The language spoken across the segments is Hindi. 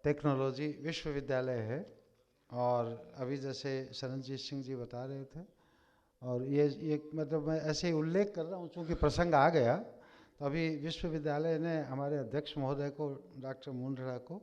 टेक्नोलॉजी विश्वविद्यालय है। और अभी जैसे शरणजीत सिंह जी बता रहे थे, और ये मतलब मैं ऐसे ही उल्लेख कर रहा हूँ चूँकि प्रसंग आ गया। तो अभी विश्वविद्यालय ने हमारे अध्यक्ष महोदय को, डॉक्टर मुंडरा को,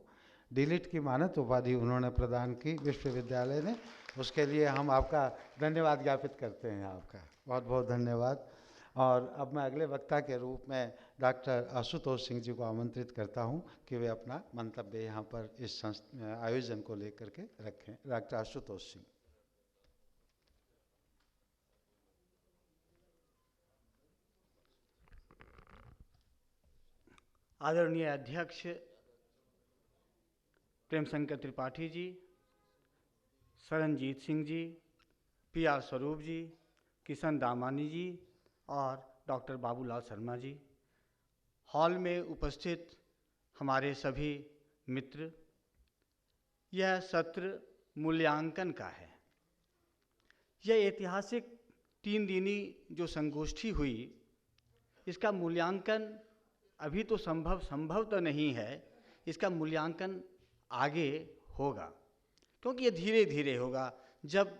डिलीट की मानद उपाधि उन्होंने प्रदान की विश्वविद्यालय ने। उसके लिए हम आपका धन्यवाद ज्ञापित करते हैं, आपका बहुत बहुत धन्यवाद। और अब मैं अगले वक्ता के रूप में डॉक्टर आशुतोष सिंह जी को आमंत्रित करता हूं कि वे अपना मंतव्य यहाँ पर इस आयोजन को लेकर के रखें। डॉक्टर आशुतोष सिंह। आदरणीय अध्यक्ष प्रेम शंकर त्रिपाठी जी, शरणजीत सिंह जी, पी.आर. स्वरूप जी, किशन दामानी जी और डॉक्टर बाबूलाल शर्मा जी, हॉल में उपस्थित हमारे सभी मित्र, यह सत्र मूल्यांकन का है। यह ऐतिहासिक 3 दिनी जो संगोष्ठी हुई, इसका मूल्यांकन अभी तो संभव तो नहीं है। इसका मूल्यांकन आगे होगा, क्योंकि ये धीरे धीरे होगा। जब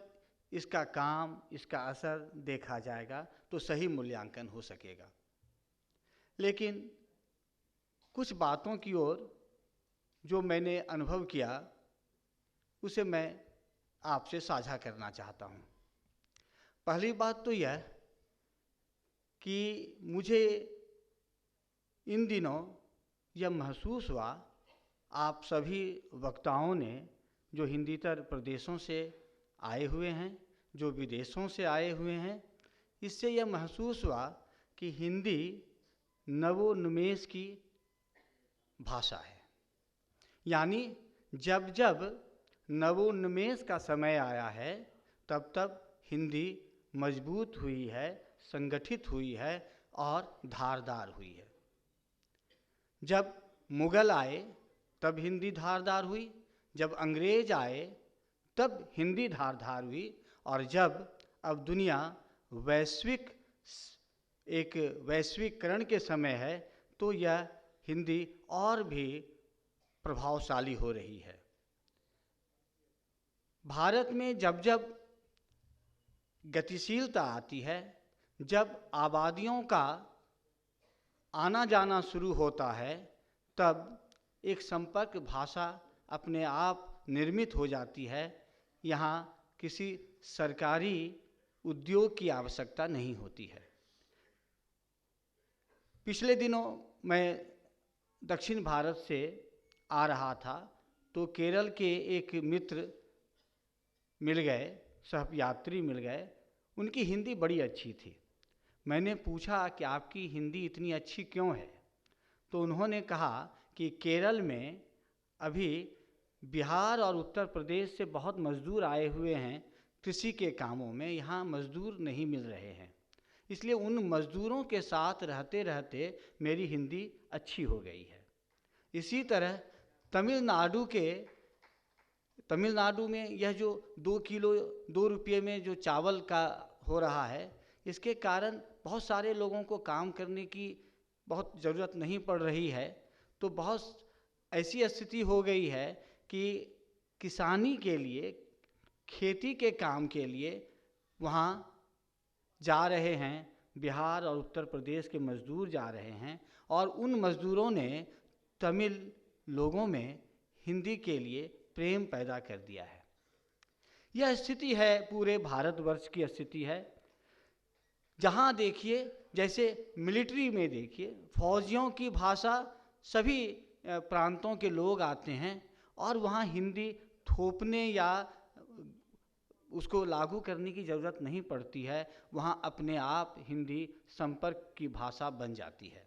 इसका काम, इसका असर देखा जाएगा तो सही मूल्यांकन हो सकेगा। लेकिन कुछ बातों की ओर जो मैंने अनुभव किया, उसे मैं आपसे साझा करना चाहता हूँ। पहली बात तो यह कि मुझे इन दिनों यह महसूस हुआ, आप सभी वक्ताओं ने जो हिंदीतर प्रदेशों से आए हुए हैं, जो विदेशों से आए हुए हैं, इससे यह महसूस हुआ कि हिंदी नवोन्मेष की भाषा है। यानी जब जब नवोन्मेष का समय आया है, तब तब हिंदी मजबूत हुई है, संगठित हुई है और धारदार हुई है। जब मुगल आए तब हिंदी धारदार हुई, जब अंग्रेज आए तब हिंदी धारदार हुई, और जब अब दुनिया वैश्वीकरण के समय है, तो यह हिंदी और भी प्रभावशाली हो रही है। भारत में जब जब गतिशीलता आती है, जब आबादियों का आना जाना शुरू होता है, तब एक संपर्क भाषा अपने आप निर्मित हो जाती है। यहाँ किसी सरकारी उद्योग की आवश्यकता नहीं होती है। पिछले दिनों मैं दक्षिण भारत से आ रहा था, तो केरल के एक मित्र मिल गए, सहयात्री मिल गए। उनकी हिंदी बड़ी अच्छी थी। मैंने पूछा कि आपकी हिंदी इतनी अच्छी क्यों है? तो उन्होंने कहा कि केरल में अभी बिहार और उत्तर प्रदेश से बहुत मज़दूर आए हुए हैं कृषि के कामों में, यहाँ मज़दूर नहीं मिल रहे हैं, इसलिए उन मज़दूरों के साथ रहते रहते मेरी हिंदी अच्छी हो गई है। इसी तरह तमिलनाडु में यह जो 2 किलो 2 रुपये में जो चावल का हो रहा है, इसके कारण बहुत सारे लोगों को काम करने की बहुत ज़रूरत नहीं पड़ रही है। तो बहुत ऐसी स्थिति हो गई है कि किसानी के लिए, खेती के काम के लिए वहाँ जा रहे हैं, बिहार और उत्तर प्रदेश के मज़दूर जा रहे हैं, और उन मज़दूरों ने तमिल लोगों में हिंदी के लिए प्रेम पैदा कर दिया है। यह स्थिति है, पूरे भारतवर्ष की स्थिति है। जहाँ देखिए, जैसे मिलिट्री में देखिए, फौजियों की भाषा सभी प्रांतों के लोग आते हैं, और वहाँ हिंदी थोपने या उसको लागू करने की ज़रूरत नहीं पड़ती है। वहाँ अपने आप हिंदी संपर्क की भाषा बन जाती है।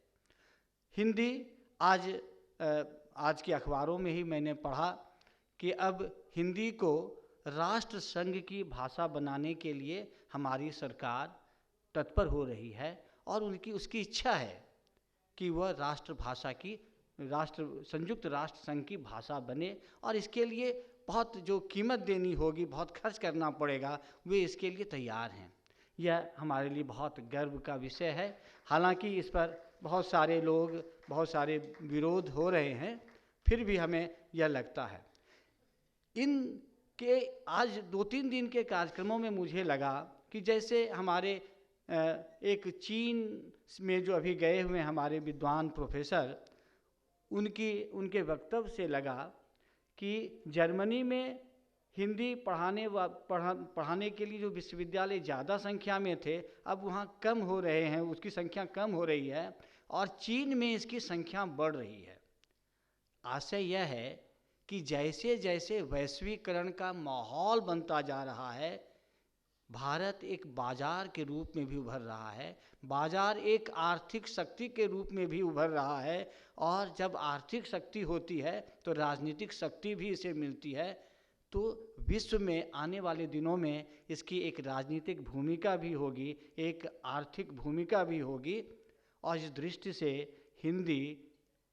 हिंदी आज के अखबारों में ही मैंने पढ़ा कि अब हिंदी को राष्ट्र संघ की भाषा बनाने के लिए हमारी सरकार तत्पर हो रही है, और उसकी इच्छा है कि वह संयुक्त राष्ट्र संघ की भाषा बने, और इसके लिए बहुत जो कीमत देनी होगी, बहुत खर्च करना पड़ेगा, वे इसके लिए तैयार हैं। यह हमारे लिए बहुत गर्व का विषय है। हालांकि इस पर बहुत सारे लोग, बहुत सारे विरोध हो रहे हैं, फिर भी हमें यह लगता है। इनके आज 2-3 दिन के कार्यक्रमों में मुझे लगा कि जैसे हमारे एक चीन में जो अभी गए हुए हमारे विद्वान प्रोफेसर, उनके वक्तव्य से लगा कि जर्मनी में हिंदी पढ़ाने के लिए जो विश्वविद्यालय ज़्यादा संख्या में थे, अब वहाँ कम हो रहे हैं, उसकी संख्या कम हो रही है, और चीन में इसकी संख्या बढ़ रही है। आशय यह है कि जैसे जैसे वैश्वीकरण का माहौल बनता जा रहा है, भारत एक बाजार के रूप में भी उभर रहा है, बाजार एक आर्थिक शक्ति के रूप में भी उभर रहा है, और जब आर्थिक शक्ति होती है तो राजनीतिक शक्ति भी इसे मिलती है। तो विश्व में आने वाले दिनों में इसकी एक राजनीतिक भूमिका भी होगी, एक आर्थिक भूमिका भी होगी, और इस दृष्टि से हिंदी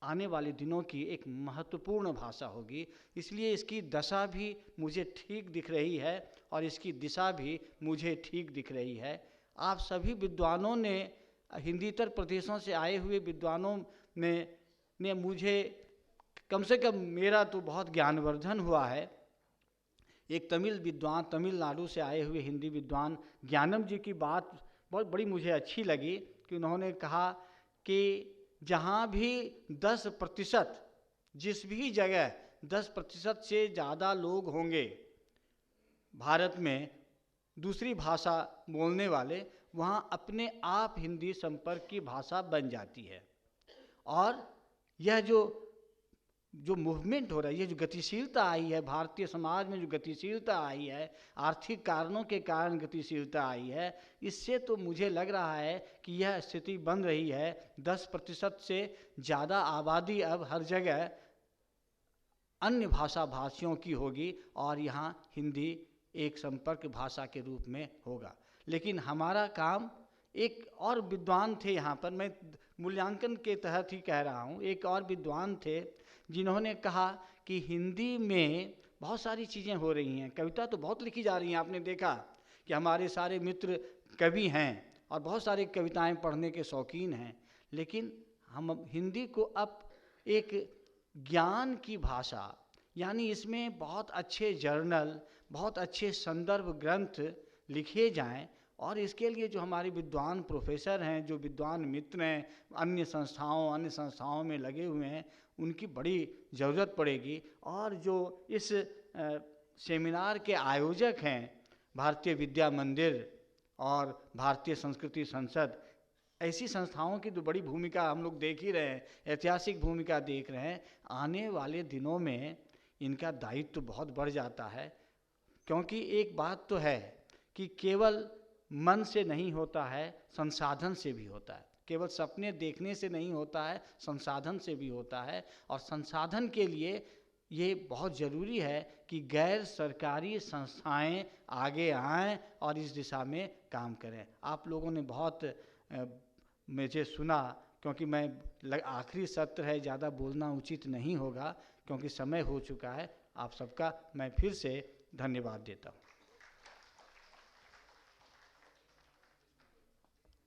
आने वाले दिनों की एक महत्वपूर्ण भाषा होगी। इसलिए इसकी दशा भी मुझे ठीक दिख रही है और इसकी दिशा भी मुझे ठीक दिख रही है। आप सभी विद्वानों ने, हिंदीतर प्रदेशों से आए हुए विद्वानों ने मुझे, कम से कम मेरा तो बहुत ज्ञानवर्धन हुआ है। एक तमिल विद्वान, तमिलनाडु से आए हुए हिंदी विद्वान ज्ञानम जी की बात बहुत बड़ी मुझे अच्छी लगी कि उन्होंने कहा कि जहाँ भी 10%, जिस भी जगह 10% से ज़्यादा लोग होंगे भारत में दूसरी भाषा बोलने वाले, वहाँ अपने आप हिंदी संपर्क की भाषा बन जाती है। और यह जो मूवमेंट हो रही है, जो गतिशीलता आई है भारतीय समाज में, जो गतिशीलता आई है, आर्थिक कारणों के कारण गतिशीलता आई है, इससे तो मुझे लग रहा है कि यह स्थिति बन रही है। 10% से ज़्यादा आबादी अब हर जगह अन्य भाषियों की होगी और यहाँ हिंदी एक संपर्क भाषा के रूप में होगा। लेकिन हमारा काम, एक और विद्वान थे यहाँ पर, मैं मूल्यांकन के तहत ही कह रहा हूँ, एक और विद्वान थे जिन्होंने कहा कि हिंदी में बहुत सारी चीज़ें हो रही हैं, कविता तो बहुत लिखी जा रही हैं। आपने देखा कि हमारे सारे मित्र कवि हैं और बहुत सारी कविताएं पढ़ने के शौकीन हैं, लेकिन हम हिंदी को अब एक ज्ञान की भाषा, यानी इसमें बहुत अच्छे जर्नल, बहुत अच्छे संदर्भ ग्रंथ लिखे जाएं, और इसके लिए जो हमारे विद्वान प्रोफेसर हैं, जो विद्वान मित्र हैं, अन्य संस्थाओं में लगे हुए हैं, उनकी बड़ी ज़रूरत पड़ेगी। और जो इस सेमिनार के आयोजक हैं, भारतीय विद्या मंदिर और भारतीय संस्कृति संसद, ऐसी संस्थाओं की तो बड़ी भूमिका हम लोग देख ही रहे हैं, ऐतिहासिक भूमिका देख रहे हैं। आने वाले दिनों में इनका दायित्व तो बहुत बढ़ जाता है, क्योंकि एक बात तो है कि केवल मन से नहीं होता है, संसाधन से भी होता है। केवल सपने देखने से नहीं होता है, संसाधन से भी होता है। और संसाधन के लिए ये बहुत ज़रूरी है कि गैर सरकारी संस्थाएं आगे आएं और इस दिशा में काम करें। आप लोगों ने बहुत मुझे सुना, क्योंकि मैं आखिरी सत्र है, ज़्यादा बोलना उचित नहीं होगा क्योंकि समय हो चुका है। आप सबका मैं फिर से धन्यवाद देता हूँ।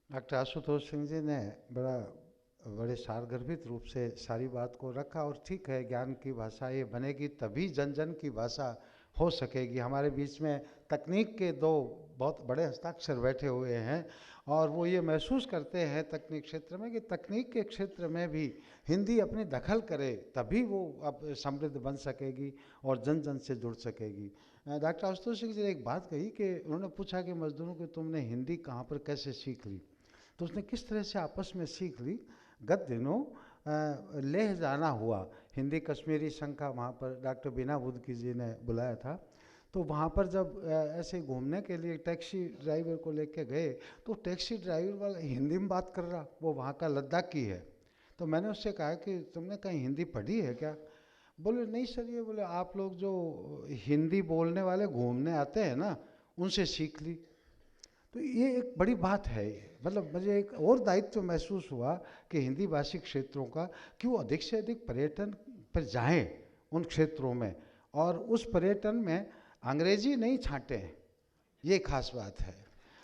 डॉक्टर आशुतोष सिंह जी ने बड़े सारगर्भित रूप से सारी बात को रखा, और ठीक है, ज्ञान की भाषा ये बनेगी तभी जन जन की भाषा हो सकेगी। हमारे बीच में तकनीक के दो बहुत बड़े हस्ताक्षर बैठे हुए हैं, और वो ये महसूस करते हैं तकनीक क्षेत्र में कि तकनीक के क्षेत्र में भी हिंदी अपनी दखल करे, तभी वो अब समृद्ध बन सकेगी और जन जन से जुड़ सकेगी। डॉक्टर आशुतोष सिंह जी ने एक बात कही कि उन्होंने पूछा कि मजदूरों को तुमने हिंदी कहाँ पर कैसे सीख ली, तो उसने किस तरह से आपस में सीख ली। गत दिनों लेह जाना हुआ, हिंदी कश्मीरी संघ का वहाँ पर डॉक्टर बीना बुद्ध जी ने बुलाया था, तो वहाँ पर जब ऐसे घूमने के लिए टैक्सी ड्राइवर को लेके गए, तो टैक्सी ड्राइवर वाला हिंदी में बात कर रहा, वो वहाँ का लद्दाखी है। तो मैंने उससे कहा कि तुमने कहीं हिंदी पढ़ी है क्या? बोले नहीं सर, ये बोले आप लोग जो हिंदी बोलने वाले घूमने आते हैं ना, उनसे सीख ली। तो ये एक बड़ी बात है। मतलब मुझे एक और दायित्व महसूस हुआ कि हिंदी भाषी क्षेत्रों का, कि वो अधिक से अधिक पर्यटन पर जाएं उन क्षेत्रों में, और उस पर्यटन में अंग्रेजी नहीं छांटें, ये खास बात है।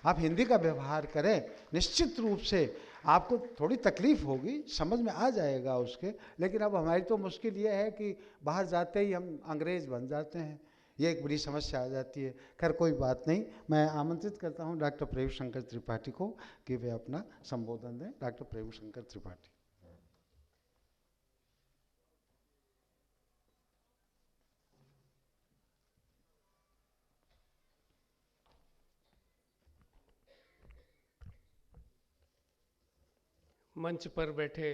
आप हिंदी का व्यवहार करें, निश्चित रूप से आपको थोड़ी तकलीफ होगी, समझ में आ जाएगा उसके, लेकिन अब हमारी तो मुश्किल ये है कि बाहर जाते ही हम अंग्रेज बन जाते हैं, ये एक बड़ी समस्या आ जाती है। खैर कोई बात नहीं, मैं आमंत्रित करता हूँ डॉक्टर प्रभु शंकर त्रिपाठी को कि वे अपना संबोधन दें। डॉक्टर प्रभु शंकर त्रिपाठी। मंच पर बैठे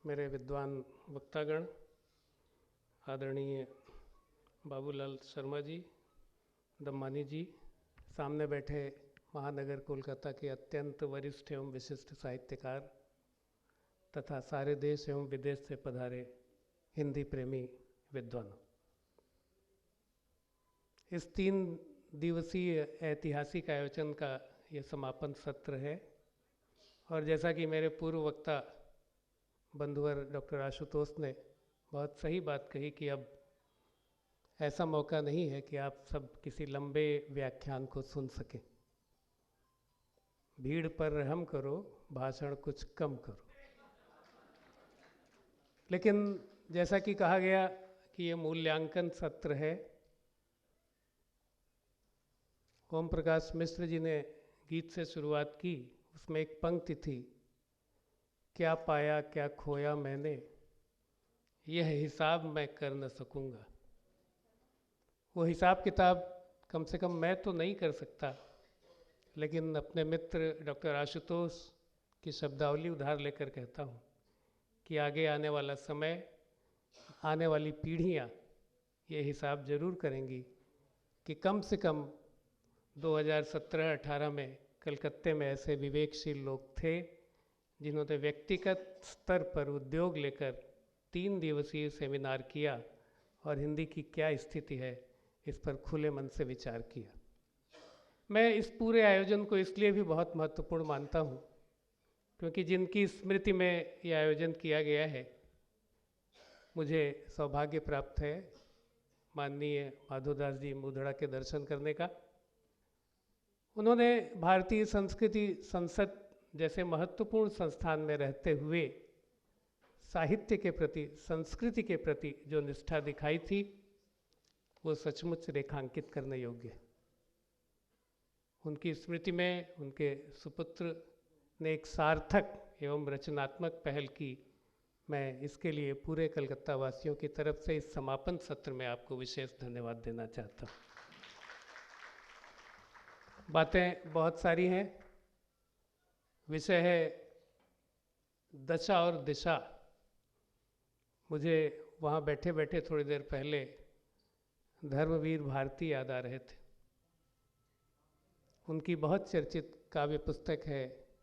मेरे विद्वान वक्तागण, आदरणीय बाबूलाल शर्मा जी, दम्मानी जी, सामने बैठे महानगर कोलकाता के अत्यंत वरिष्ठ एवं विशिष्ट साहित्यकार तथा सारे देश एवं विदेश से पधारे हिंदी प्रेमी विद्वान। इस 3 दिवसीय ऐतिहासिक आयोजन का यह समापन सत्र है और जैसा कि मेरे पूर्व वक्ता बंधुवर डॉक्टर आशुतोष ने बहुत सही बात कही कि अब ऐसा मौका नहीं है कि आप सब किसी लंबे व्याख्यान को सुन सकें। भीड़ पर रहम करो, भाषण कुछ कम करो। लेकिन जैसा कि कहा गया कि ये मूल्यांकन सत्र है, ओम प्रकाश मिश्र जी ने गीत से शुरुआत की, उसमें एक पंक्ति थी, क्या पाया क्या खोया मैंने, यह हिसाब मैं कर न सकूंगा। वो हिसाब किताब कम से कम मैं तो नहीं कर सकता, लेकिन अपने मित्र डॉक्टर आशुतोष की शब्दावली उधार लेकर कहता हूँ कि आगे आने वाला समय, आने वाली पीढ़ियाँ ये हिसाब जरूर करेंगी कि कम से कम 2017-18 में कलकत्ते में ऐसे विवेकशील लोग थे जिन्होंने व्यक्तिगत स्तर पर उद्योग लेकर 3 दिवसीय सेमिनार किया और हिंदी की क्या स्थिति है इस पर खुले मन से विचार किया। मैं इस पूरे आयोजन को इसलिए भी बहुत महत्वपूर्ण मानता हूँ क्योंकि जिनकी स्मृति में यह आयोजन किया गया है, मुझे सौभाग्य प्राप्त है माननीय माधोदास जी मुधड़ा के दर्शन करने का। उन्होंने भारतीय संस्कृति संसद जैसे महत्वपूर्ण संस्थान में रहते हुए साहित्य के प्रति, संस्कृति के प्रति जो निष्ठा दिखाई थी वो सचमुच रेखांकित करने योग्य है। उनकी स्मृति में उनके सुपुत्र ने एक सार्थक एवं रचनात्मक पहल की। मैं इसके लिए पूरे कलकत्ता वासियों की तरफ से इस समापन सत्र में आपको विशेष धन्यवाद देना चाहता हूँ। बातें बहुत सारी हैं, विषय है दशा और दिशा। मुझे वहाँ बैठे बैठे थोड़ी देर पहले धर्मवीर भारती याद आ रहे थे। उनकी बहुत चर्चित काव्य पुस्तक है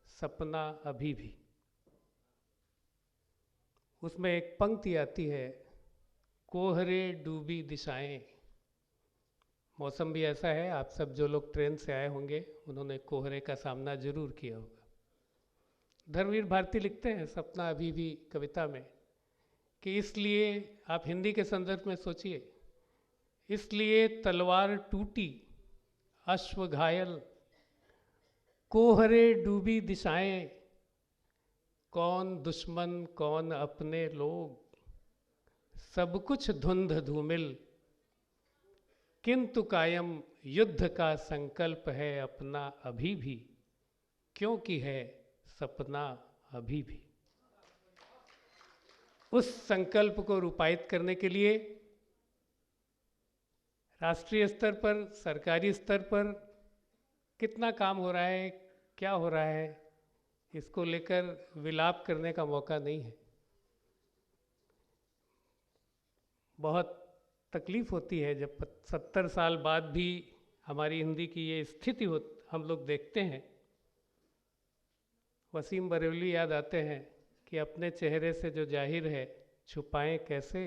सपना अभी भी। उसमें एक पंक्ति आती है, कोहरे डूबी दिशाएं। मौसम भी ऐसा है, आप सब जो लोग ट्रेन से आए होंगे उन्होंने कोहरे का सामना जरूर किया होगा। धर्मवीर भारती लिखते हैं सपना अभी भी कविता में कि इसलिए, आप हिंदी के संदर्भ में सोचिए, इसलिए तलवार टूटी अश्व घायल, कोहरे डूबी दिशाएं, कौन दुश्मन कौन अपने लोग, सब कुछ धुंध धूमिल, किंतु कायम युद्ध का संकल्प है अपना अभी भी, क्योंकि है सपना अभी भी। उस संकल्प को रूपायित करने के लिए राष्ट्रीय स्तर पर, सरकारी स्तर पर कितना काम हो रहा है, क्या हो रहा है, इसको लेकर विलाप करने का मौका नहीं है। बहुत तकलीफ होती है जब 70 साल बाद भी हमारी हिंदी की ये स्थिति हो, हम लोग देखते हैं। वसीम बरेलवी याद आते हैं कि अपने चेहरे से जो जाहिर है छुपाएं कैसे,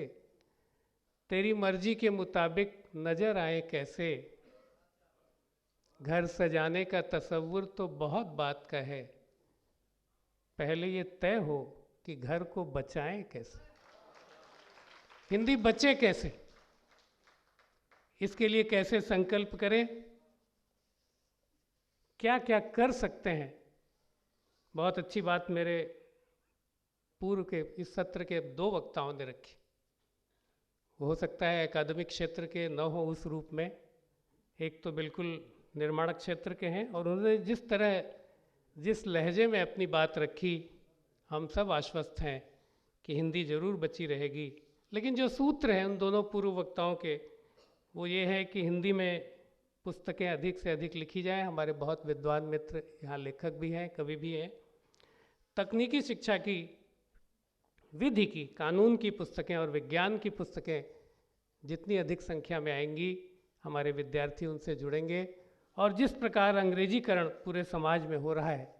तेरी मर्जी के मुताबिक नजर आए कैसे, घर सजाने का तसव्वुर तो बहुत बात का है, पहले ये तय हो कि घर को बचाएं कैसे, हिंदी बचे कैसे, इसके लिए कैसे संकल्प करें, क्या क्या कर सकते हैं, बहुत अच्छी बात मेरे पूर्व के इस सत्र के 2 वक्ताओं ने रखी। हो सकता है अकादमिक क्षेत्र के न हो उस रूप में, एक तो बिल्कुल निर्माण क्षेत्र के हैं, और उन्होंने जिस तरह जिस लहजे में अपनी बात रखी, हम सब आश्वस्त हैं कि हिंदी जरूर बची रहेगी। लेकिन जो सूत्र हैं उन दोनों पूर्व वक्ताओं के, वो ये है कि हिंदी में पुस्तकें अधिक से अधिक लिखी जाएं। हमारे बहुत विद्वान मित्र यहाँ लेखक भी हैं, कवि भी हैं। तकनीकी शिक्षा की, विधि की, कानून की पुस्तकें और विज्ञान की पुस्तकें जितनी अधिक संख्या में आएंगी, हमारे विद्यार्थी उनसे जुड़ेंगे। और जिस प्रकार अंग्रेजीकरण पूरे समाज में हो रहा है,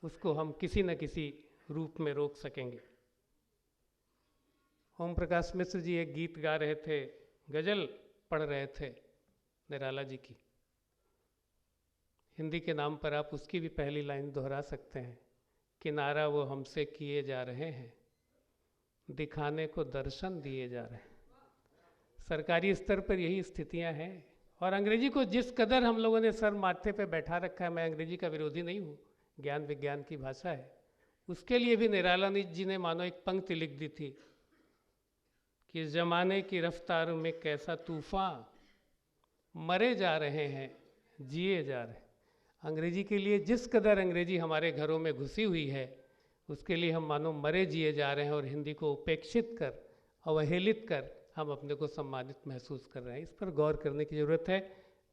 उसको हम किसी न किसी रूप में रोक सकेंगे। ओम प्रकाश मिश्र जी एक गीत गा रहे थे, गजल पढ़ रहे थे निराला जी की। हिंदी के नाम पर आप उसकी भी पहली लाइन दोहरा सकते हैं, किनारा वो हमसे किए जा रहे हैं, दिखाने को दर्शन दिए जा रहे हैं। सरकारी स्तर पर यही स्थितियां हैं। और अंग्रेजी को जिस कदर हम लोगों ने सर माथे पे बैठा रखा है, मैं अंग्रेजी का विरोधी नहीं हूँ, ज्ञान विज्ञान की भाषा है। उसके लिए भी निराला जी ने मानो एक पंक्ति लिख दी थी कि इस जमाने की रफ्तार में कैसा तूफान, मरे जा रहे हैं जिए जा रहे हैं। अंग्रेजी के लिए जिस कदर अंग्रेजी हमारे घरों में घुसी हुई है, उसके लिए हम मानो मरे जिए जा रहे हैं, और हिंदी को उपेक्षित कर, अवहेलित कर हम अपने को सम्मानित महसूस कर रहे हैं। इस पर गौर करने की ज़रूरत है।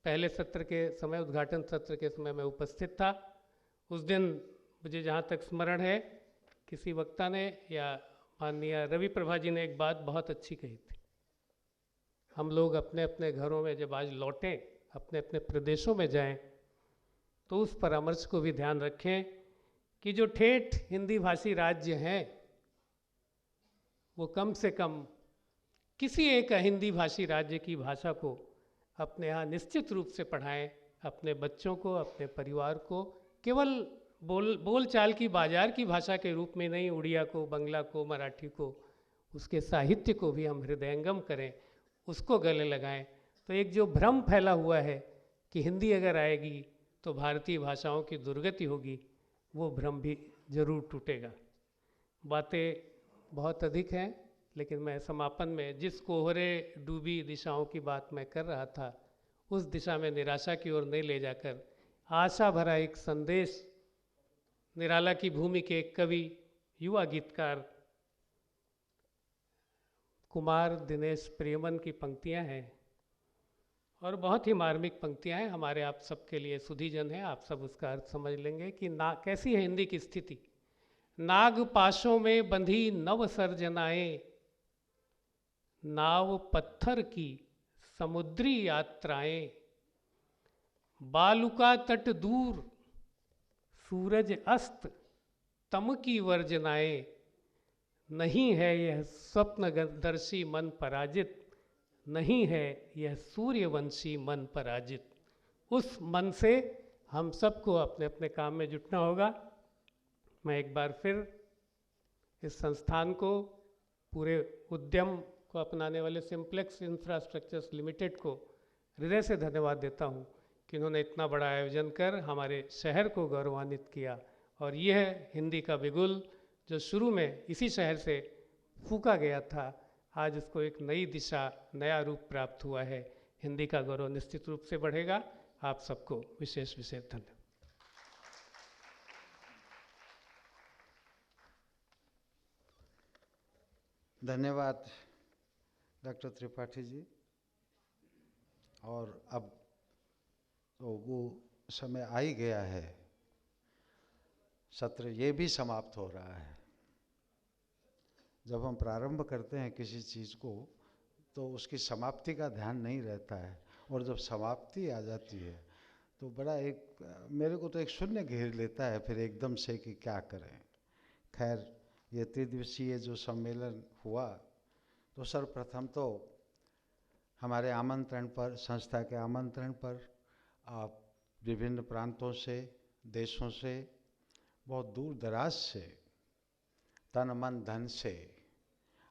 पहले सत्र के समय, उद्घाटन सत्र के समय मैं उपस्थित था। उस दिन मुझे जहाँ तक स्मरण है, किसी वक्ता ने या माननीय रवि प्रभा जी ने एक बात बहुत अच्छी कही थी। हम लोग अपने अपने घरों में जब आज लौटें, अपने अपने प्रदेशों में जाएं, तो उस परामर्श को भी ध्यान रखें कि जो ठेठ हिंदी भाषी राज्य हैं, वो कम से कम किसी एक हिंदी भाषी राज्य की भाषा को अपने यहाँ निश्चित रूप से पढ़ाएं। अपने बच्चों को, अपने परिवार को केवल बोलचाल की, बाजार की भाषा के रूप में नहीं, उड़िया को, बंगला को, मराठी को, उसके साहित्य को भी हम हृदयंगम करें, उसको गले लगाएं। तो एक जो भ्रम फैला हुआ है कि हिंदी अगर आएगी तो भारतीय भाषाओं की दुर्गति होगी, वो भ्रम भी जरूर टूटेगा। बातें बहुत अधिक हैं, लेकिन मैं समापन में जिस कोहरे डूबी दिशाओं की बात मैं कर रहा था, उस दिशा में निराशा की ओर नहीं ले जाकर आशा भरा एक संदेश निराला की भूमि के एक कवि, युवा गीतकार कुमार दिनेश प्रियमन की पंक्तियां हैं, और बहुत ही मार्मिक पंक्तियां हैं। हमारे आप सबके लिए सुधीजन है, आप सब उसका अर्थ समझ लेंगे कि ना कैसी है हिंदी की स्थिति। नाग पाशों में बंधी नव सर्जनाएं, नाव पत्थर की समुद्री यात्राएं, बालुका तट दूर सूरज अस्त तम की वर्जनाएं, नहीं है यह स्वप्नदर्शी मन पराजित, नहीं है यह सूर्यवंशी मन पराजित। उस मन से हम सबको अपने अपने काम में जुटना होगा। मैं एक बार फिर इस संस्थान को, पूरे उद्यम को अपनाने वाले सिंप्लेक्स इंफ्रास्ट्रक्चर्स लिमिटेड को हृदय से धन्यवाद देता हूँ कि उन्होंने इतना बड़ा आयोजन कर हमारे शहर को गौरवान्वित किया। और यह हिंदी का बिगुल जो शुरू में इसी शहर से फूंका गया था, आज उसको एक नई दिशा, नया रूप प्राप्त हुआ है। हिंदी का गौरव निश्चित रूप से बढ़ेगा। आप सबको विशेष विशेष धन्यवाद। धन्यवाद डॉक्टर त्रिपाठी जी। और अब तो वो समय आ ही गया है, सत्र ये भी समाप्त हो रहा है। जब हम प्रारंभ करते हैं किसी चीज़ को, तो उसकी समाप्ति का ध्यान नहीं रहता है, और जब समाप्ति आ जाती है तो बड़ा एक, मेरे को तो एक शून्य घेर लेता है फिर एकदम से कि क्या करें। खैर, ये त्रिदिवसीय जो सम्मेलन हुआ, तो सर्वप्रथम तो हमारे आमंत्रण पर, संस्था के आमंत्रण पर, आप विभिन्न प्रांतों से, देशों से, बहुत दूर दराज से, तन मन धन से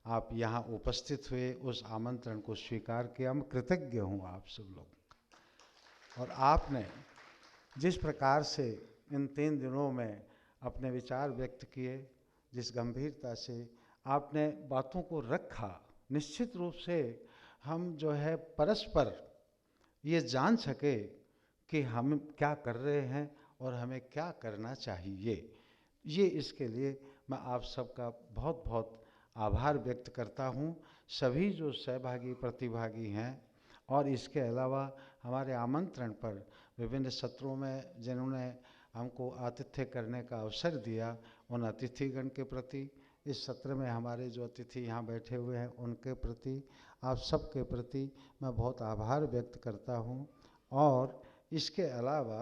आप यहाँ उपस्थित हुए, उस आमंत्रण को स्वीकार किया। मैं कृतज्ञ हूँ आप सब लोग। और आपने जिस प्रकार से इन 3 दिनों में अपने विचार व्यक्त किए, जिस गंभीरता से आपने बातों को रखा, निश्चित रूप से हम जो है परस्पर ये जान सके कि हम क्या कर रहे हैं और हमें क्या करना चाहिए। ये इसके लिए मैं आप सबका बहुत बहुत आभार व्यक्त करता हूँ, सभी जो सहभागी प्रतिभागी हैं, और इसके अलावा हमारे आमंत्रण पर विभिन्न सत्रों में जिन्होंने हमको आतिथ्य करने का अवसर दिया, उन अतिथिगण के प्रति, इस सत्र में हमारे जो अतिथि यहाँ बैठे हुए हैं उनके प्रति, आप सबके प्रति मैं बहुत आभार व्यक्त करता हूँ। और इसके अलावा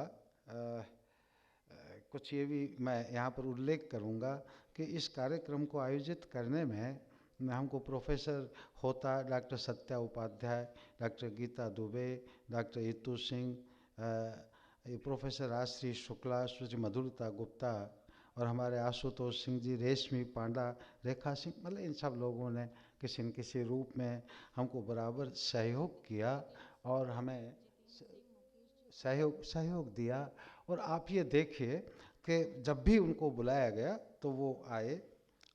कुछ ये भी मैं यहाँ पर उल्लेख करूँगा कि इस कार्यक्रम को आयोजित करने में हमको प्रोफेसर होता doctor Satya Upadhyay, doctor Geeta Dubey, doctor Itu Singh, professor Rajshree Shukla, Shri Madhurta Gupta और हमारे आशुतोष सिंह जी, रेशमी पांडा, रेखा सिंह, मतलब इन सब लोगों ने किसी न किसी रूप में हमको बराबर सहयोग किया और हमें सहयोग दिया। और आप ये देखिए कि जब भी उनको बुलाया गया तो वो आए।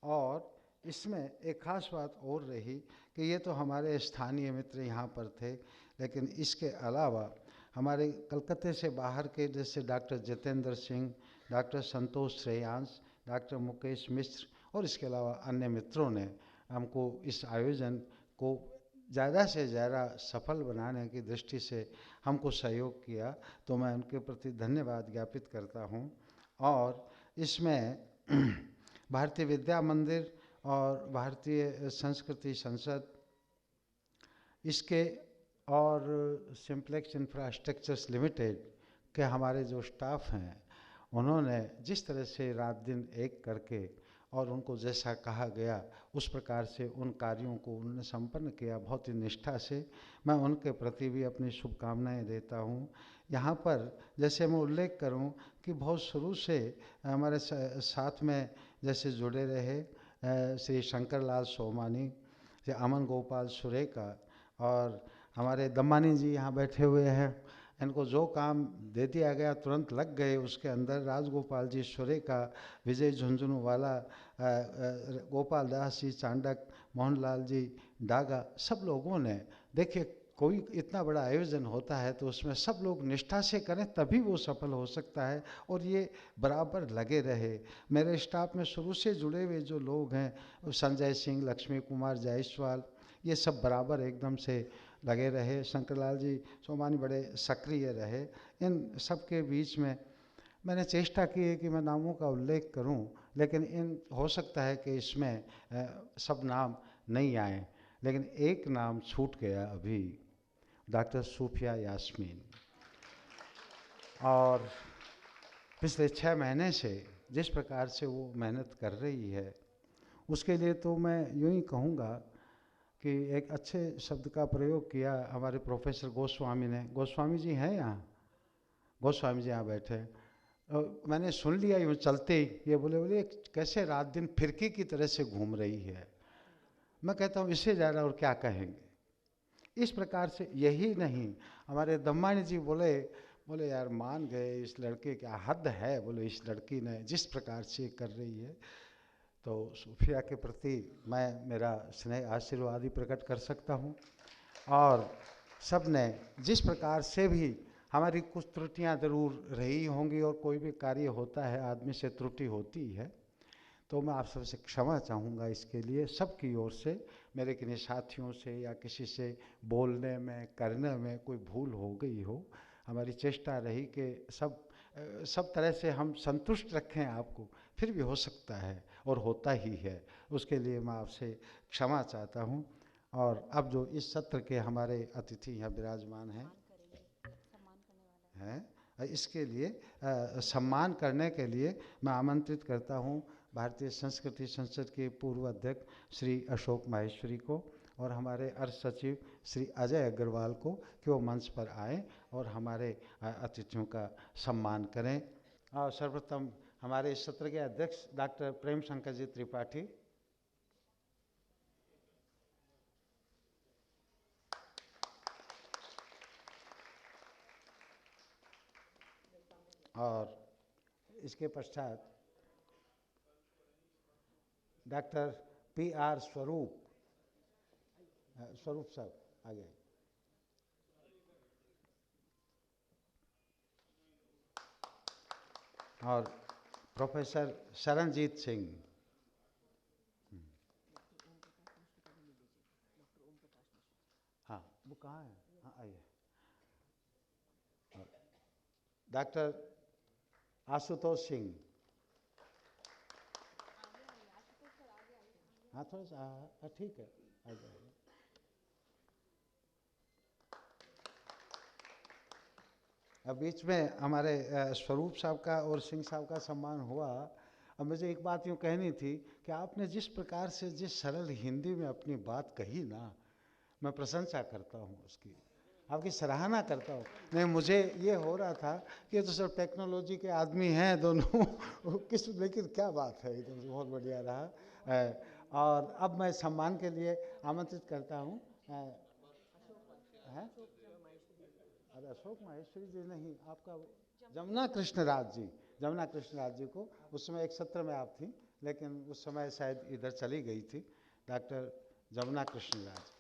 और इसमें एक ख़ास बात और रही कि ये तो हमारे स्थानीय मित्र यहाँ पर थे, लेकिन इसके अलावा हमारे कलकत्ते से बाहर के जैसे डॉक्टर जितेंद्र सिंह, डॉक्टर संतोष श्रेयांश, डॉक्टर मुकेश मिश्र और इसके अलावा अन्य मित्रों ने हमको इस आयोजन को ज़्यादा से ज़्यादा सफल बनाने की दृष्टि से हमको सहयोग किया, तो मैं उनके प्रति धन्यवाद ज्ञापित करता हूँ। और इसमें भारतीय विद्या मंदिर और भारतीय संस्कृति संसद, इसके और सिम्प्लेक्स इंफ्रास्ट्रक्चर्स लिमिटेड के हमारे जो स्टाफ हैं, उन्होंने जिस तरह से रात दिन एक करके और उनको जैसा कहा गया उस प्रकार से उन कार्यों को उन्होंने संपन्न किया बहुत ही निष्ठा से। मैं उनके प्रति भी अपनी शुभकामनाएं देता हूं। यहाँ पर जैसे मैं उल्लेख करूं कि बहुत शुरू से हमारे साथ में जैसे जुड़े रहे श्री शंकरलाल सोमानी, श्री अमन गोपाल सुरेका और हमारे दम्मानी जी यहाँ बैठे हुए हैं, इनको जो काम दे दिया गया तुरंत लग गए उसके अंदर। राजगोपाल जी सुरेका, विजय झुंझुनूवाला, गोपाल दास जी चांडक, मोहनलाल जी डागा, सब लोगों ने, देखिए कोई इतना बड़ा आयोजन होता है तो उसमें सब लोग निष्ठा से करें तभी वो सफल हो सकता है, और ये बराबर लगे रहे। मेरे स्टाफ में शुरू से जुड़े हुए जो लोग हैं, संजय सिंह, लक्ष्मी कुमार जायसवाल, ये सब बराबर एकदम से लगे रहे। शंकरलाल जी सोमानी बड़े सक्रिय रहे। इन सब के बीच में मैंने चेष्टा की है कि मैं नामों का उल्लेख करूं, लेकिन इन हो सकता है कि इसमें सब नाम नहीं आए, लेकिन एक नाम छूट गया अभी, डॉक्टर सूफिया यास्मीन। और पिछले 6 महीने से जिस प्रकार से वो मेहनत कर रही है, उसके लिए तो मैं यूँ ही कहूँगा कि एक अच्छे शब्द का प्रयोग किया हमारे प्रोफेसर गोस्वामी ने। गोस्वामी जी हैं यहाँ, गोस्वामी जी यहाँ बैठे। मैंने सुन लिया यूँ चलते ही, ये बोले कैसे रात दिन फिरकी की तरह से घूम रही है। मैं कहता हूँ इससे ज़्यादा और क्या कहेंगे। इस प्रकार से, यही नहीं, हमारे दम्मानी जी बोले यार मान गए, इस लड़के क्या हद है, बोले इस लड़की ने जिस प्रकार से कर रही है। तो सूफिया के प्रति मैं मेरा स्नेह आशीर्वाद ही प्रकट कर सकता हूँ। और सब ने जिस प्रकार से भी, हमारी कुछ त्रुटियां ज़रूर रही होंगी और कोई भी कार्य होता है आदमी से त्रुटि होती है, तो मैं आप सबसे क्षमा चाहूँगा इसके लिए, सबकी ओर से, मेरे किन्हीं साथियों से या किसी से बोलने में करने में कोई भूल हो गई हो। हमारी चेष्टा रही कि सब तरह से हम संतुष्ट रखें आपको, फिर भी हो सकता है और होता ही है, उसके लिए मैं आपसे क्षमा चाहता हूँ। और अब जो इस सत्र के हमारे अतिथि यहाँ विराजमान हैं, इसके लिए सम्मान करने के लिए मैं आमंत्रित करता हूँ भारतीय संस्कृति संसद के पूर्व अध्यक्ष श्री अशोक माहेश्वरी को और हमारे अर्थ सचिव श्री अजय अग्रवाल को कि वो मंच पर आएँ और हमारे अतिथियों का सम्मान करें। और सर्वप्रथम हमारे इस सत्र के अध्यक्ष डॉक्टर प्रेम शंकर जी त्रिपाठी। और इसके पश्चात डॉक्टर PR स्वरूप साहब आगे। और प्रोफेसर शरणजीत सिंह। हाँ, वो कहाँ है? हाँ, आइए। डॉक्टर आशुतोष सिंह। हाँ, थोड़ा सा ठीक है, आ जाइए। अब बीच में हमारे स्वरूप साहब का और सिंह साहब का सम्मान हुआ। अब मुझे एक बात यूँ कहनी थी कि आपने जिस प्रकार से, जिस सरल हिंदी में अपनी बात कही ना, मैं प्रशंसा करता हूँ उसकी, आपकी सराहना करता हूँ। नहीं, मुझे ये हो रहा था कि तो सब टेक्नोलॉजी के आदमी हैं दोनों किस, लेकिन क्या बात है, एकदम बहुत बढ़िया रहा। और अब मैं सम्मान के लिए आमंत्रित करता हूँ। अरे अशोक माहेश्वरी जी नहीं, आपका जमुना कृष्णराज जी को, उस समय एक सत्र में आप थी, लेकिन उस समय शायद इधर चली गई थी, डॉक्टर जमुना कृष्णराज।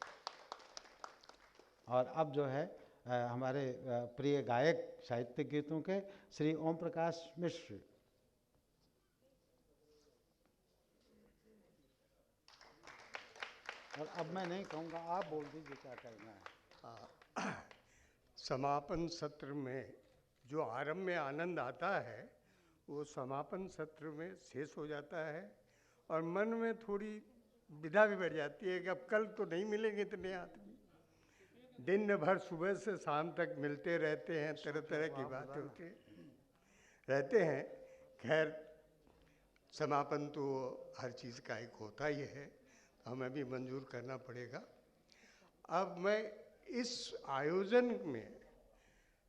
और अब जो है हमारे प्रिय गायक साहित्यिक गीतों के श्री ओम प्रकाश मिश्र। और अब मैं नहीं कहूँगा, आप बोल दीजिए क्या करना है। समापन सत्र में जो आरंभ में आनंद आता है वो समापन सत्र में शेष हो जाता है, और मन में थोड़ी विधा भी बढ़ जाती है कि अब कल तो नहीं मिलेंगे इतने आदमी। दिन भर सुबह से शाम तक मिलते रहते हैं, तरह तरह की बातें होती रहते हैं। खैर, समापन तो हर चीज़ का एक होता ही है, हमें भी मंजूर करना पड़ेगा। अब मैं इस आयोजन में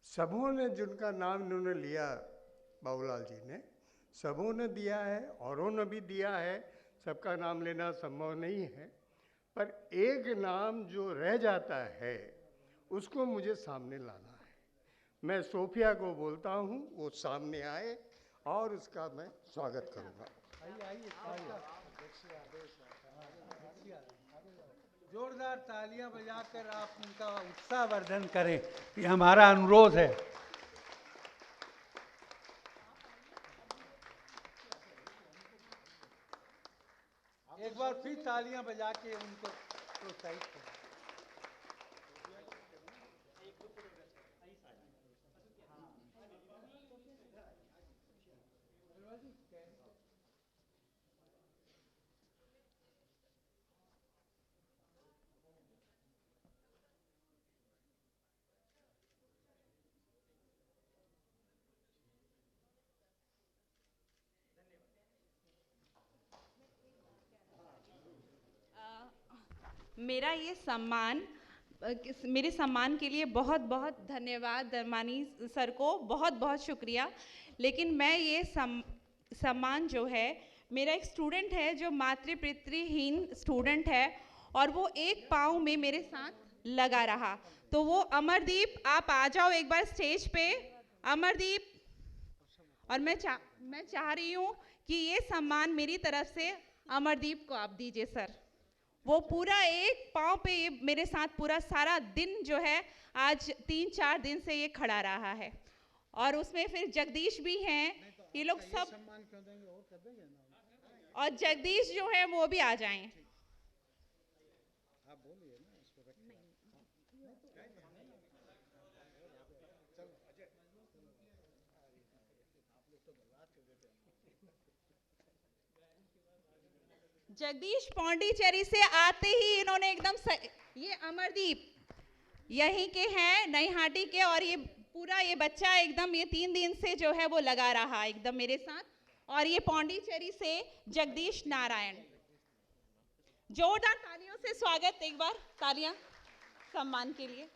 सबों ने, जिनका नाम इन्होंने लिया, बाबूलाल जी ने, सबों ने दिया है, औरों ने भी दिया है, सबका नाम लेना संभव नहीं है, पर एक नाम जो रह जाता है उसको मुझे सामने लाना है। मैं सोफिया को बोलता हूँ वो सामने आए और उसका मैं स्वागत करूँगा। जोरदार तालियां बजाकर आप उनका उत्साहवर्धन करें, ये हमारा अनुरोध है। एक बार फिर तालियां बजा के उनको प्रोत्साहित करें। मेरा ये सम्मान, मेरे सम्मान के लिए बहुत बहुत धन्यवाद दरमानी सर को, बहुत बहुत शुक्रिया। लेकिन मैं ये सम्मान जो है, मेरा एक स्टूडेंट है जो मातृपितृहीन स्टूडेंट है, और वो एक पाँव में मेरे साथ लगा रहा, तो वो अमरदीप, आप आ जाओ एक बार स्टेज पे, अमरदीप। और मैं चाह रही हूँ कि ये सम्मान मेरी तरफ से अमरदीप को आप दीजिए सर। वो पूरा एक पाँव पे ये मेरे साथ पूरा सारा दिन जो है, आज 3-4 दिन से ये खड़ा रहा है, और उसमें फिर जगदीश भी हैं, ये लोग सब, और जगदीश जो है वो भी आ जाएं। जगदीश पौंडीचेरी से आते ही इन्होंने एकदम ये अमरदीप यहीं के हैं, नईहाटी के, और ये पूरा ये बच्चा एकदम ये 3 दिन से जो है वो लगा रहा एकदम मेरे साथ। और ये पौंडीचेरी से जगदीश नारायण। जोरदार तालियों से स्वागत, एक बार तालियां सम्मान के लिए।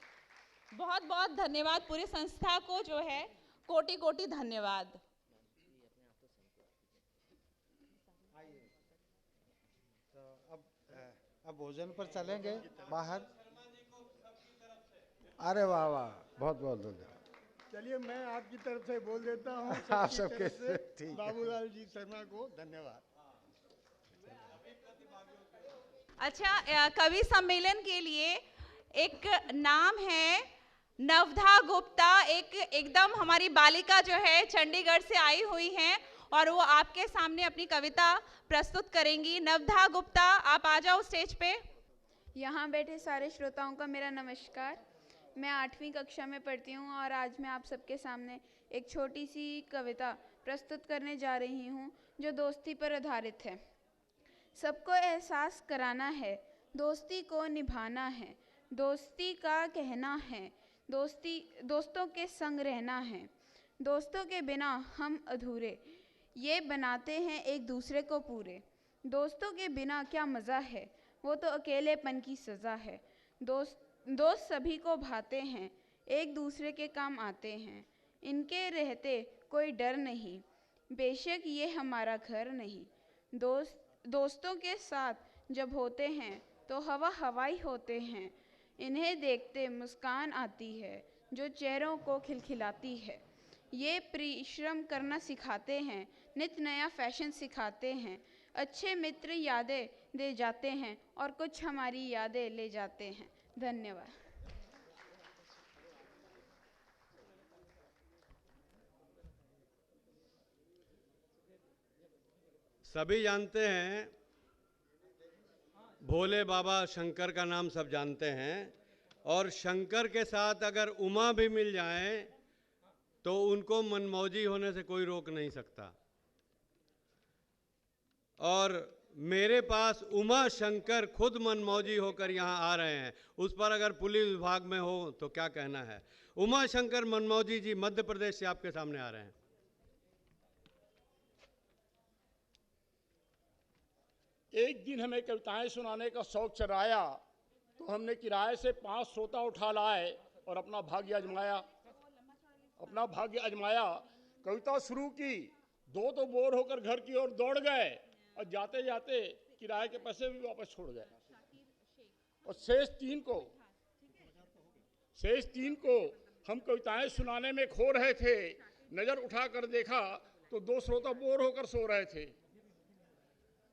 बहुत बहुत धन्यवाद पूरी संस्था को, जो है कोटि कोटि धन्यवाद। अब भोजन पर चलेंगे बाहर। अरे वाह वाह, बहुत बहुत धन्यवाद। चलिए मैं आपकी तरफ से बोल देता हूँ आप सबकी सबके तरफ से ठीक है। बाबूलाल जी शर्मा को धन्यवाद। अच्छा, कवि सम्मेलन के लिए एक नाम है नवधा गुप्ता, एकदम हमारी बालिका जो है चंडीगढ़ से आई हुई हैं और वो आपके सामने अपनी कविता प्रस्तुत करेंगी। नवधा गुप्ता, आप आ जाओ स्टेज पे। यहाँ बैठे सारे श्रोताओं का मेरा नमस्कार। मैं 8वीं कक्षा में पढ़ती हूँ और आज मैं आप सबके सामने एक छोटी सी कविता प्रस्तुत करने जा रही हूँ जो दोस्ती पर आधारित है। सबको एहसास कराना है, दोस्ती को निभाना है, दोस्ती का कहना है, दोस्तों के संग रहना है, दोस्तों के बिना हम अधूरे, ये बनाते हैं एक दूसरे को पूरे। दोस्तों के बिना क्या मज़ा है, वो तो अकेलेपन की सज़ा है। दोस्त सभी को भाते हैं, एक दूसरे के काम आते हैं, इनके रहते कोई डर नहीं, बेशक ये हमारा घर नहीं। दोस्तों के साथ जब होते हैं तो हवा हवाई होते हैं, इन्हें देखते मुस्कान आती है जो चेहरों को खिलखिलाती है। ये परिश्रम करना सिखाते हैं, नित नया फैशन सिखाते हैं, अच्छे मित्र यादें दे जाते हैं और कुछ हमारी यादें ले जाते हैं। धन्यवाद। सभी जानते हैं, भोले बाबा शंकर का नाम सब जानते हैं, और शंकर के साथ अगर उमा भी मिल जाए तो उनको मनमौजी होने से कोई रोक नहीं सकता। और मेरे पास उमा शंकर खुद मनमौजी होकर यहाँ आ रहे हैं, उस पर अगर पुलिस विभाग में हो तो क्या कहना है। उमा शंकर मनमौजी जी मध्य प्रदेश से आपके सामने आ रहे हैं। एक दिन हमें कविताएं सुनाने का शौक चढ़ाया तो हमने किराए से 5 श्रोता उठा लाए और अपना भाग्य आजमाया। कविता शुरू की, 2 तो बोर होकर घर की ओर दौड़ गए और जाते जाते किराए के पैसे भी वापस छोड़ गए। और शेष तीन को हम कविताएं सुनाने में खो रहे थे। नजर उठाकर देखा तो 2 श्रोता बोर होकर सो रहे थे।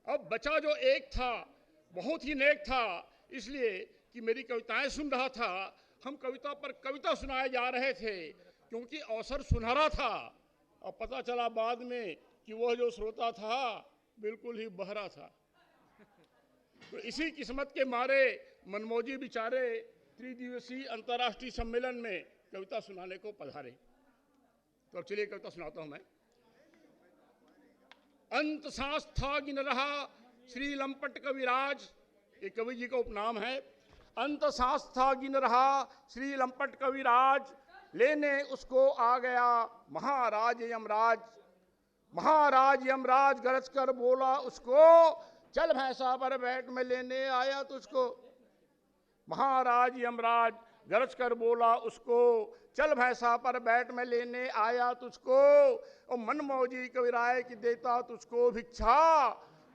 अब बचा जो एक था बहुत ही नेक था, इसलिए कि मेरी कविताएं सुन रहा था। हम कविता पर कविता सुनाए जा रहे थे क्योंकि अवसर सुनहरा था। अब पता चला बाद में कि वह जो श्रोता था बिल्कुल ही बहरा था। तो इसी किस्मत के मारे मनमौजी बेचारे त्रिदिवसीय अंतर्राष्ट्रीय सम्मेलन में कविता सुनाने को पधारे। तो अब चलिए कविता सुनाता हूं मैं। अंत सांस था गिन रहा श्री लंपट कविराज, ये कवि जी का उपनाम है। अंत सांस था गिन रहा श्री लंपट कविराज, लेने उसको आ गया महाराज यमराज। महाराज यमराज गरज कर बोला उसको, चल भैंसा पर बैठ मैं लेने आया तुझको। महाराज यमराज गरज कर बोला उसको, चल भैंसा पर बैठ मैं लेने आया तुझको। और मनमौजी कविराय की देता तुझको भिक्षा,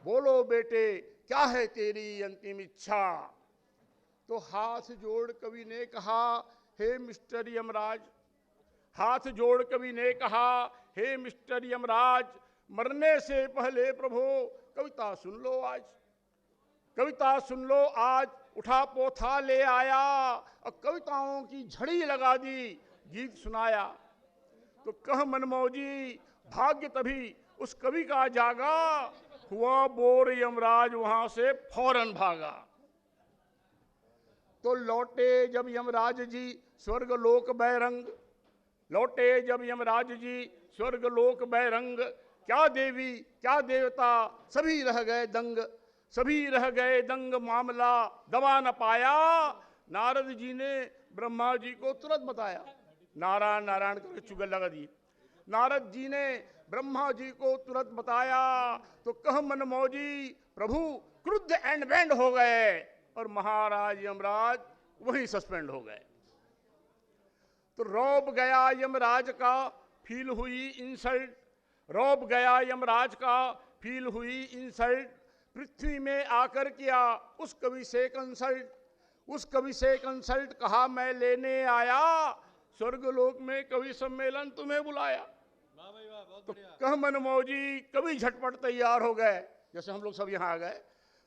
बोलो बेटे क्या है तेरी अंतिम इच्छा। तो हाथ जोड़ कवि ने कहा हे मिस्टर यमराज, हाथ जोड़ कवि ने कहा हे मिस्टर यमराज, मरने से पहले प्रभु कविता सुन लो आज। कविता सुन लो आज, उठा पोथा ले आया और कविताओं की झड़ी लगा दी, गीत सुनाया। तो कह मनमौजी भाग्य तभी उस कवि का जागा, हुआ बोर यमराज वहां से फौरन भागा। तो लौटे जब यमराज जी स्वर्ग लोक बैरंग, लौटे जब यमराज जी स्वर्ग लोक बैरंग, क्या देवी क्या देवता सभी रह गए दंग, सभी रह गए दंग, मामला दबा न पाया। नारद जी ने ब्रह्मा जी को तुरंत बताया, नारायण नारायण करके चुगल लगा दी। नारद जी ने ब्रह्मा जी को तुरंत बताया। तो कह मनमौजी प्रभु क्रुद्ध एंड बैंड हो गए और महाराज यमराज वहीं सस्पेंड हो गए। तो रौब गया यमराज का फील हुई इंसल्ट, रौब गया यमराज का फील हुई इंसल्ट। पृथ्वी में आकर किया उस कवि से कंसल्ट, उस कवि से कंसल्ट, कहा मैं लेने आया स्वर्गलोक में कवि सम्मेलन तुम्हें बुलाया। तो कह मनमौजी कवि झटपट तैयार हो गए, जैसे हम लोग सब यहाँ आ गए,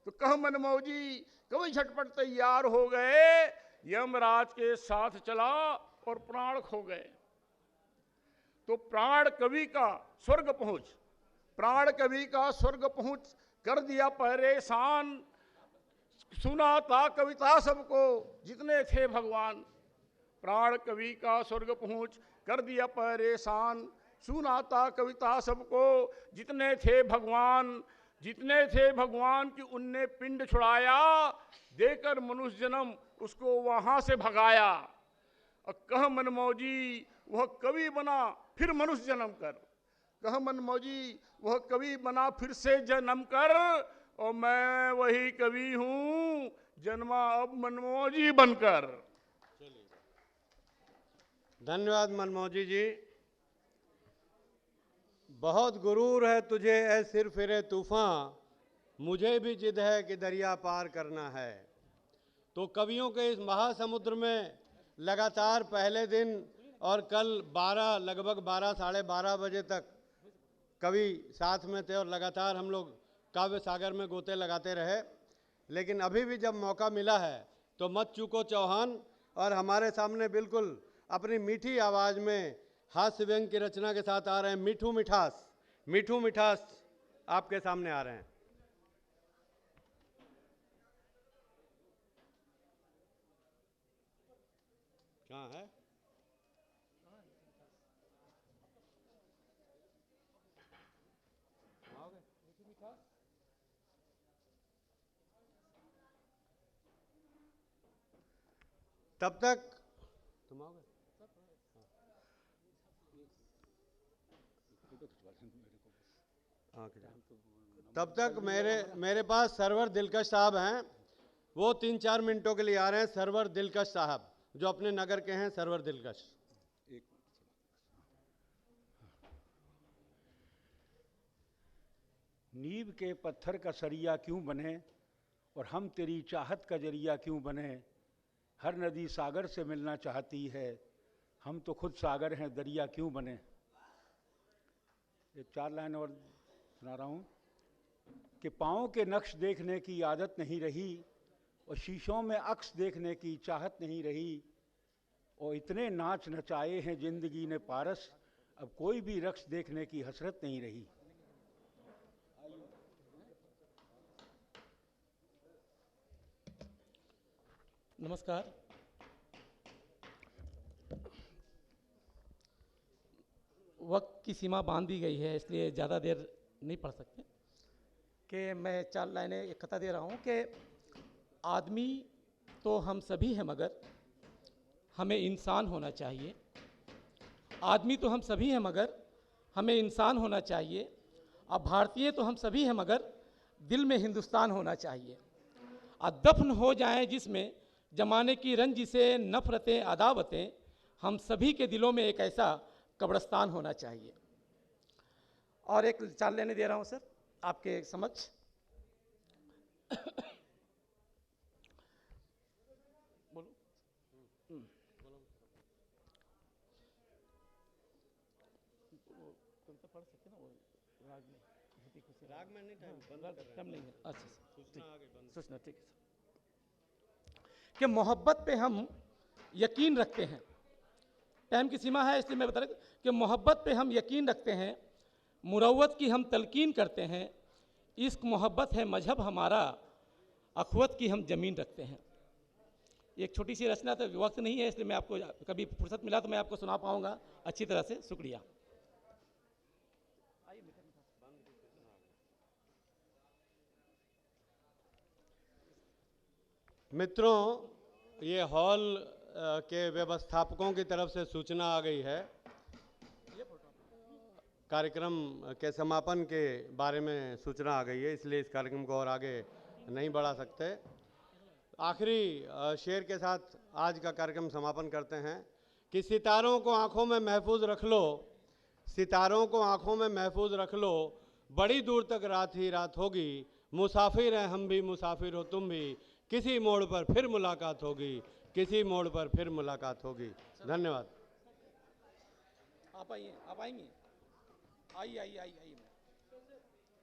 तो कह मनमौजी कवि झटपट तैयार हो गए, यमराज के साथ चला और प्राण खो गए। तो प्राण कवि का स्वर्ग पहुंच, प्राण कवि का स्वर्ग पहुंच कर दिया परेशान। सुना था कविता सबको जितने थे भगवान, प्राण कवि का स्वर्ग पहुंच कर दिया परेशान। सुना था कविता सबको जितने थे भगवान, जितने थे भगवान की उनने पिंड छुड़ाया, देकर मनुष्य जन्म उसको वहां से भगाया। और कह मनमौजी वह कवि बना फिर मनुष्य जन्म कर, कह मनमौजी वह कवि बना फिर से जन्म कर, और मैं वही कवि हूं जन्मा अब मनमौजी बनकर। धन्यवाद मनमौजी जी। बहुत गुरूर है तुझे ऐ सिर फिरे तूफान, मुझे भी जिद है कि दरिया पार करना है। तो कवियों के इस महासमुद्र में लगातार पहले दिन और कल लगभग 12 साढ़े 12 बजे तक कवि साथ में थे और लगातार हम लोग काव्य सागर में गोते लगाते रहे। लेकिन अभी भी जब मौका मिला है तो मत चूको चौहान और हमारे सामने बिल्कुल अपनी मीठी आवाज़ में हास्य व्यंग की रचना के साथ आ रहे हैं मिठू मिठास। मिठू मिठास आपके सामने आ रहे हैं। कहाँ है? तब तक तुम आओगे? तब तक मेरे पास सरवर दिलकश साहब हैं, वो 3-4 मिनटों के लिए आ रहे हैं। सरवर दिलकश साहब जो अपने नगर के हैं, सरवर दिलकश। नींव के पत्थर का सरिया क्यों बने और हम तेरी चाहत का जरिया क्यों बने। हर नदी सागर से मिलना चाहती है, हम तो खुद सागर हैं दरिया क्यों बने। एक 4 लाइन और सुना रहा हूँ कि पाँव के नक्श देखने की आदत नहीं रही और शीशों में अक्स देखने की चाहत नहीं रही, और इतने नाच नचाए हैं जिंदगी ने पारस, अब कोई भी रक्स देखने की हसरत नहीं रही। नमस्कार। वक्त की सीमा बांध दी गई है, इसलिए ज़्यादा देर नहीं पढ़ सकते कि मैं 4 लाइनें इकट्ठा दे रहा हूँ कि आदमी तो हम सभी हैं मगर हमें इंसान होना चाहिए। आदमी तो हम सभी हैं मगर हमें इंसान होना चाहिए। अब भारतीय तो हम सभी हैं मगर दिल में हिंदुस्तान होना चाहिए। और दफन हो जाएं जिसमें जमाने की रंजिशें नफरतें अदावतें, हम सभी के दिलों में एक ऐसा कब्रिस्तान होना चाहिए। और एक 4 लाइनें दे रहा हूँ सर आपके समक्ष। बोलो। पढ़ सकते ना, वो राग में नहीं, टाइम नहीं है। अच्छा सूचना ठीक है कि मोहब्बत पे हम यकीन रखते हैं। टाइम की सीमा है इसलिए मैं बता रहा कि मोहब्बत पे हम यकीन रखते हैं, मुरव्वत की हम तलकीन करते हैं, इश्क मोहब्बत है मजहब हमारा, अखवत की हम ज़मीन रखते हैं। एक छोटी सी रचना, तो वक्त नहीं है इसलिए मैं आपको कभी फुर्सत मिला तो मैं आपको सुना पाऊंगा अच्छी तरह से। शुक्रिया। मित्रों, ये हॉल के व्यवस्थापकों की तरफ से सूचना आ गई है कार्यक्रम के समापन के बारे में सूचना आ गई है, इसलिए इस कार्यक्रम को और आगे नहीं बढ़ा सकते। आखिरी शेर के साथ आज का कार्यक्रम समापन करते हैं कि सितारों को आंखों में महफूज रख लो, सितारों को आंखों में महफूज रख लो, बड़ी दूर तक रात ही रात होगी, मुसाफिर हैं हम भी मुसाफिर हो तुम भी, किसी मोड़ पर फिर मुलाकात होगी, किसी मोड़ पर फिर मुलाकात होगी। धन्यवाद। आप आइए, आप आएंगे? आइए आइए आइए आइए।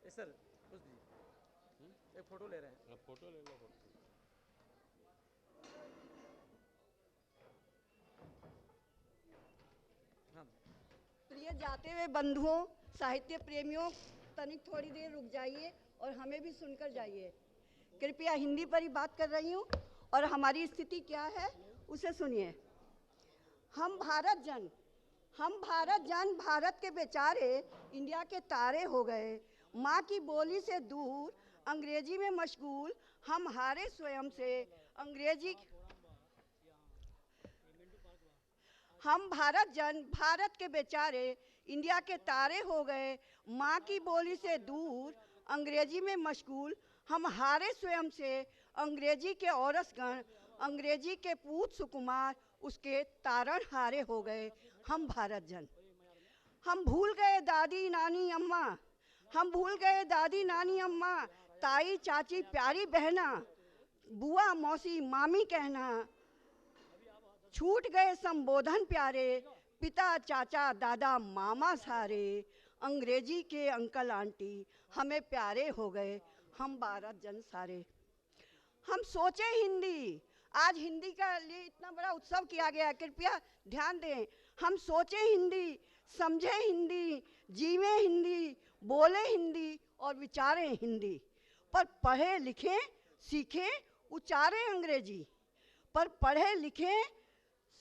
ए सर कुछ दीजिए, एक फ़ोटो ले रहे हैं। फोटो ले लो। हाँ। प्रिय जाते हुए बंधुओं, साहित्य प्रेमियों, तनिक थोड़ी देर रुक जाइए और हमें भी सुनकर जाइए। कृपया हिंदी पर ही बात कर रही हूँ और हमारी स्थिति क्या है उसे सुनिए। हम भारत जन भारत के बेचारे इंडिया के तारे हो गए। माँ की बोली से दूर अंग्रेजी में मशगूल हम हारे स्वयं से। अंग्रेजी हम भारत के बेचारे इंडिया के तारे हो गए। माँ की बोली से दूर अंग्रेजी में मशगूल हम हारे स्वयं से। अंग्रेजी के औरसगण, अंग्रेजी के पूत सुकुमार उसके तारण हारे हो गए। हम भारत जन। हम भूल गए दादी नानी अम्मा, हम भूल गए दादी नानी अम्मा, ताई चाची प्यारी बहना, बुआ मौसी मामी कहना। छूट गए संबोधन प्यारे, पिता चाचा दादा मामा सारे। अंग्रेजी के अंकल आंटी हमें प्यारे हो गए। हम भारत जन सारे। हम सोचे हिंदी, आज हिंदी का लिए इतना बड़ा उत्सव किया गया, कृपया ध्यान दें। हम सोचे हिंदी, समझे हिंदी, जीवे हिंदी, बोले हिंदी और विचारें हिंदी, पर पढ़े लिखें सीखें उच्चारें अंग्रेजी। पर पढ़े लिखें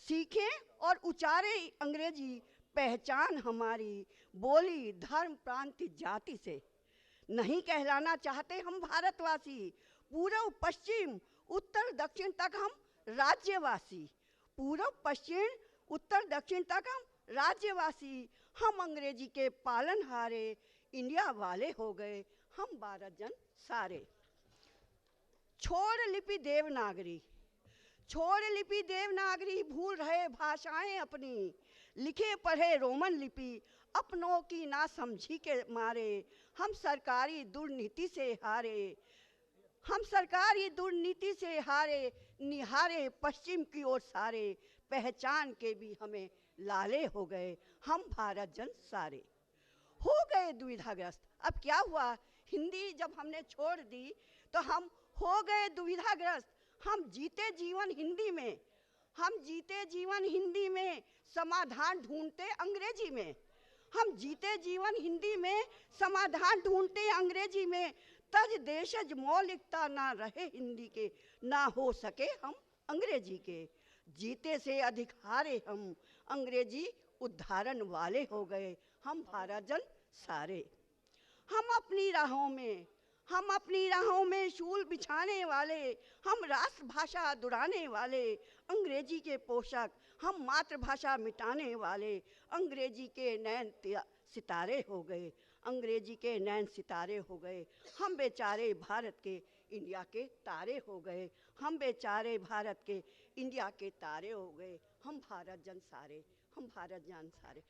सीखें और उच्चारें अंग्रेजी। पहचान हमारी बोली धर्म प्रांत जाति से। नहीं कहलाना चाहते हम भारतवासी, पूर्व पश्चिम उत्तर दक्षिण तक हम राज्यवासी। पूर्व पश्चिम उत्तर दक्षिण तक हम राज्यवासी। हम अंग्रेजी के पालनहारे इंडिया वाले हो गए। हम भारत जन सारे। छोड़ लिपि देवनागरी, छोड़ लिपि देवनागरी, भूल रहे भाषाएं अपनी। लिखे पढ़े रोमन लिपि अपनों की ना समझी के मारे। हम सरकारी दुर्नीति से हारे, हम सरकारी दुर्नीति से हारे। निहारे पश्चिम की ओर सारे, पहचान के भी हमें लाले हो गए। हम भारत जन सारे हो गए दुविधाग्रस्त। अब क्या हुआ, हिंदी जब हमने छोड़ दी तो हम हो गए दुविधाग्रस्त। हम जीते जीवन हिंदी में, हम जीते जीवन हिंदी में, समाधान ढूंढते अंग्रेजी में। हम जीते जीवन हिंदी में, समाधान ढूंढते अंग्रेजी में। तज देशज मौलिकता ना रहे हिंदी के, ना हो सके हम अंग्रेजी के। जीते से अधिक हारे हम, अंग्रेजी उद्धारण वाले हो गए। हम भारत जन सारे। हम अपनी राहों में शूल बिछाने वाले, हम राष्ट्रभाषा दुराने वाले। अंग्रेजी के पोषक हम मातृभाषा मिटाने वाले। अंग्रेजी के नैन सितारे हो गए, अंग्रेजी के नैन सितारे हो गए। हम बेचारे भारत के इंडिया के तारे हो गए। हम बेचारे भारत के इंडिया के तारे हो गए। हम भारत जन सारे, हम भारत जन सारे।